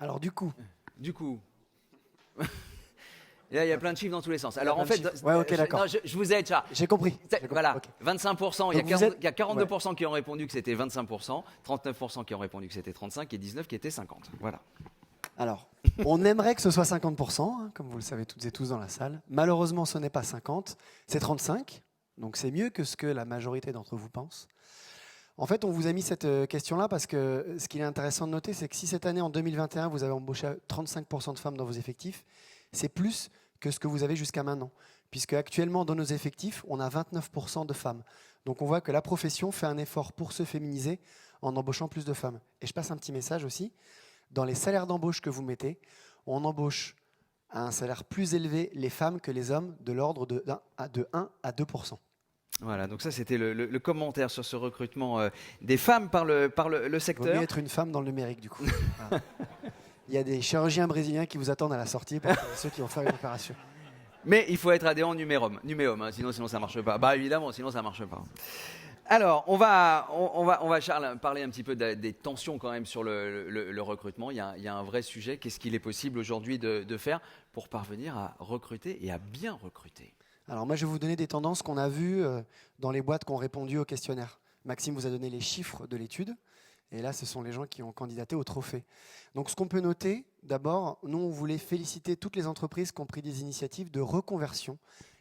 Alors du coup, Et là, il y a plein de chiffres dans tous les sens. Alors en plein fait, de chiffres. Ouais, ok, d'accord. je vous aide, ça. j'ai compris. Voilà, Ok. 25%, il Donc y a 42% qui ont répondu que c'était 25%, 39% qui ont répondu que c'était 35% et 19% qui étaient 50%. Voilà. Alors, on aimerait que ce soit 50%, hein, comme vous le savez toutes et tous dans la salle. Malheureusement, ce n'est pas 50, c'est 35. Donc c'est mieux que ce que la majorité d'entre vous pense. En fait, on vous a mis cette question-là parce que ce qui est intéressant de noter, c'est que si cette année, en 2021, vous avez embauché 35% de femmes dans vos effectifs, c'est plus que ce que vous avez jusqu'à maintenant. Puisque actuellement, dans nos effectifs, on a 29% de femmes. Donc on voit que la profession fait un effort pour se féminiser en embauchant plus de femmes. Et je passe un petit message aussi. Dans les salaires d'embauche que vous mettez, on embauche à un salaire plus élevé les femmes que les hommes, de l'ordre de 1 à 2%. Voilà, donc ça c'était le commentaire sur ce recrutement des femmes par le Il vaut secteur. mieux être une femme dans le numérique, du coup. Voilà. Il y a des chirurgiens brésiliens qui vous attendent à la sortie pour ceux qui vont faire une opération. Mais il faut être adhérent numéum, hein, sinon ça marche pas. Bah évidemment, sinon ça marche pas. Alors, on va Charles, parler un petit peu des tensions quand même sur le recrutement. Il y a un vrai sujet. Qu'est-ce qu'il est possible aujourd'hui de faire pour parvenir à recruter et à bien recruter? Alors moi, je vais vous donner des tendances qu'on a vues dans les boîtes qui ont répondu au questionnaire. Maxime vous a donné les chiffres de l'étude. Et là, ce sont les gens qui ont candidaté au trophée. Donc ce qu'on peut noter, d'abord, nous, on voulait féliciter toutes les entreprises qui ont pris des initiatives de reconversion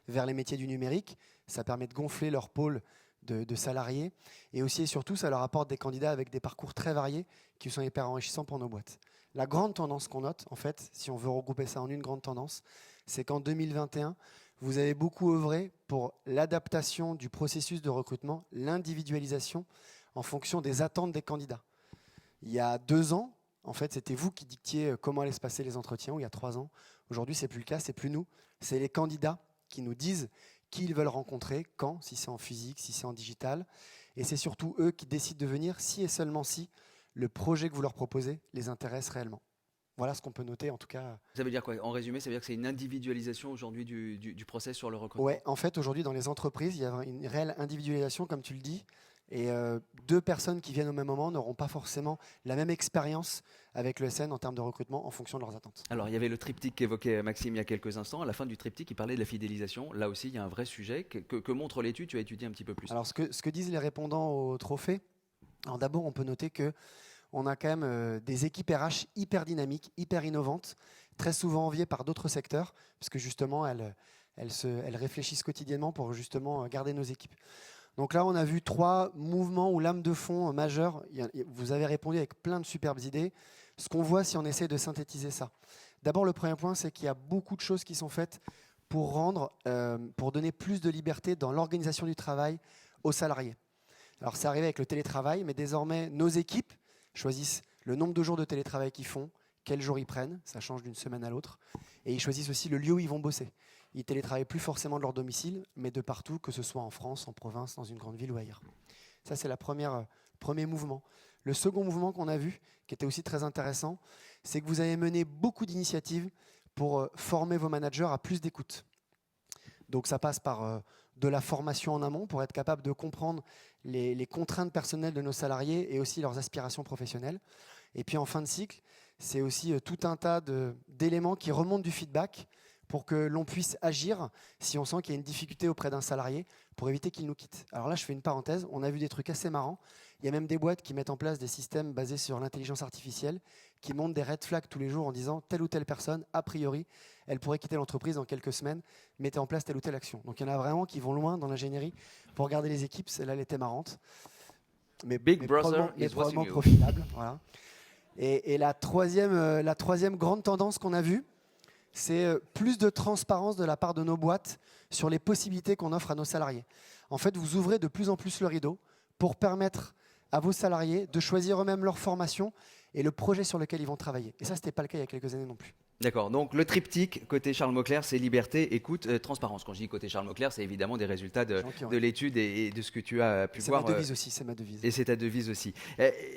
vers les métiers du numérique. Ça permet de gonfler leur pôle de salariés. Et aussi et surtout, ça leur apporte des candidats avec des parcours très variés qui sont hyper enrichissants pour nos boîtes. La grande tendance qu'on note, en fait, si on veut regrouper ça en une grande tendance, c'est qu'en 2021, vous avez beaucoup œuvré pour l'adaptation du processus de recrutement, l'individualisation en fonction des attentes des candidats. Il y a 2 ans, en fait, c'était vous qui dictiez comment allaient se passer les entretiens, ou il y a 3 ans. Aujourd'hui, ce n'est plus le cas, c'est plus nous. C'est les candidats qui nous disent qui ils veulent rencontrer, quand, si c'est en physique, si c'est en digital. Et c'est surtout eux qui décident de venir si et seulement si le projet que vous leur proposez les intéresse réellement. Voilà ce qu'on peut noter en tout cas. Ça veut dire quoi? En résumé, ça veut dire que c'est une individualisation aujourd'hui du process sur le recrutement? Ouais, en fait, aujourd'hui, dans les entreprises, il y a une réelle individualisation, comme tu le dis. Et 2 personnes qui viennent au même moment n'auront pas forcément la même expérience avec le SN en termes de recrutement en fonction de leurs attentes. Alors, il y avait le triptyque qu'évoquait Maxime il y a quelques instants. À la fin du triptyque, il parlait de la fidélisation. Là aussi, il y a un vrai sujet que montre l'étude. Tu as étudié un petit peu plus. Alors, ce que disent les répondants au trophée, alors d'abord, on peut noter qu'on a quand même des équipes RH hyper dynamiques, hyper innovantes, très souvent enviées par d'autres secteurs, parce que justement, elles réfléchissent quotidiennement pour justement garder nos équipes. Donc là, on a vu 3 mouvements ou lames de fond majeurs. Vous avez répondu avec plein de superbes idées. Ce qu'on voit si on essaie de synthétiser ça. D'abord, le premier point, c'est qu'il y a beaucoup de choses qui sont faites pour donner plus de liberté dans l'organisation du travail aux salariés. Alors, c'est arrivé avec le télétravail, mais désormais, nos équipes choisissent le nombre de jours de télétravail qu'ils font, quels jours ils prennent, ça change d'une semaine à l'autre, et ils choisissent aussi le lieu où ils vont bosser. Ils télétravaillent plus forcément de leur domicile, mais de partout, que ce soit en France, en province, dans une grande ville ou ailleurs. Ça, c'est le premier mouvement. Le second mouvement qu'on a vu, qui était aussi très intéressant, c'est que vous avez mené beaucoup d'initiatives pour former vos managers à plus d'écoute. Donc ça passe par de la formation en amont pour être capable de comprendre les contraintes personnelles de nos salariés et aussi leurs aspirations professionnelles. Et puis en fin de cycle, c'est aussi tout un tas d'éléments qui remontent du feedback pour que l'on puisse agir si on sent qu'il y a une difficulté auprès d'un salarié pour éviter qu'il nous quitte. Alors là, je fais une parenthèse, on a vu des trucs assez marrants. Il y a même des boîtes qui mettent en place des systèmes basés sur l'intelligence artificielle qui montrent des red flags tous les jours en disant telle ou telle personne, a priori, elle pourrait quitter l'entreprise dans quelques semaines, mettez en place telle ou telle action. Donc il y en a vraiment qui vont loin dans l'ingénierie pour garder les équipes, celle-là, elle était marrante. Mais probablement profitable. Voilà. Et la troisième grande tendance qu'on a vue, c'est plus de transparence de la part de nos boîtes sur les possibilités qu'on offre à nos salariés. En fait, vous ouvrez de plus en plus le rideau pour permettre à vos salariés de choisir eux-mêmes leur formation et le projet sur lequel ils vont travailler. Et ça, ce n'était pas le cas il y a quelques années non plus. D'accord, donc le triptyque côté Charles Mauclair, c'est liberté, écoute, transparence. Quand je dis côté Charles Mauclair, c'est évidemment des résultats de l'étude et de ce que tu as pu voir. C'est ma devise aussi, c'est ma devise. Et c'est ta devise aussi.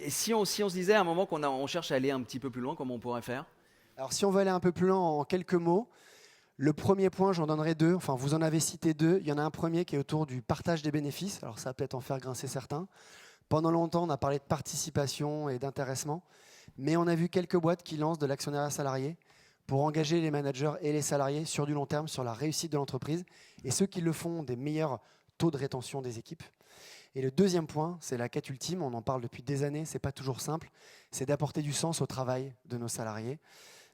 Si on se disait à un moment on cherche à aller un petit peu plus loin, comment on pourrait faire? Alors si on veut aller un peu plus loin en quelques mots, le premier point, j'en donnerai 2. Enfin, vous en avez cité 2. Il y en a un premier qui est autour du partage des bénéfices. Alors ça va peut-être en faire grincer certains. Pendant longtemps, on a parlé de participation et d'intéressement. Mais on a vu quelques boîtes qui lancent de l'actionnariat salarié pour engager les managers et les salariés sur du long terme, sur la réussite de l'entreprise. Et ceux qui le font ont des meilleurs taux de rétention des équipes. Et le deuxième point, c'est la quête ultime, on en parle depuis des années, ce n'est pas toujours simple, c'est d'apporter du sens au travail de nos salariés.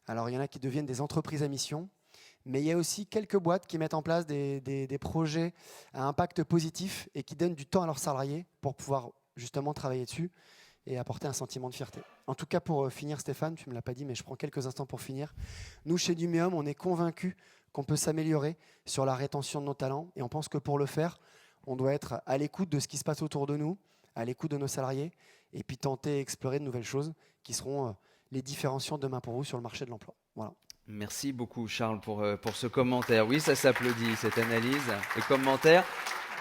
Alors il y en a qui deviennent des entreprises à mission, mais il y a aussi quelques boîtes qui mettent en place des projets à impact positif et qui donnent du temps à leurs salariés pour pouvoir justement travailler dessus et apporter un sentiment de fierté. En tout cas, pour finir, Stéphane, tu ne me l'as pas dit, mais je prends quelques instants pour finir. Nous, chez Numéum, on est convaincus qu'on peut s'améliorer sur la rétention de nos talents et on pense que pour le faire, on doit être à l'écoute de ce qui se passe autour de nous, à l'écoute de nos salariés et puis tenter et explorer de nouvelles choses qui seront les différenciants demain pour vous sur le marché de l'emploi. Voilà. Merci beaucoup Charles pour ce commentaire. Oui, ça s'applaudit, cette analyse et commentaire.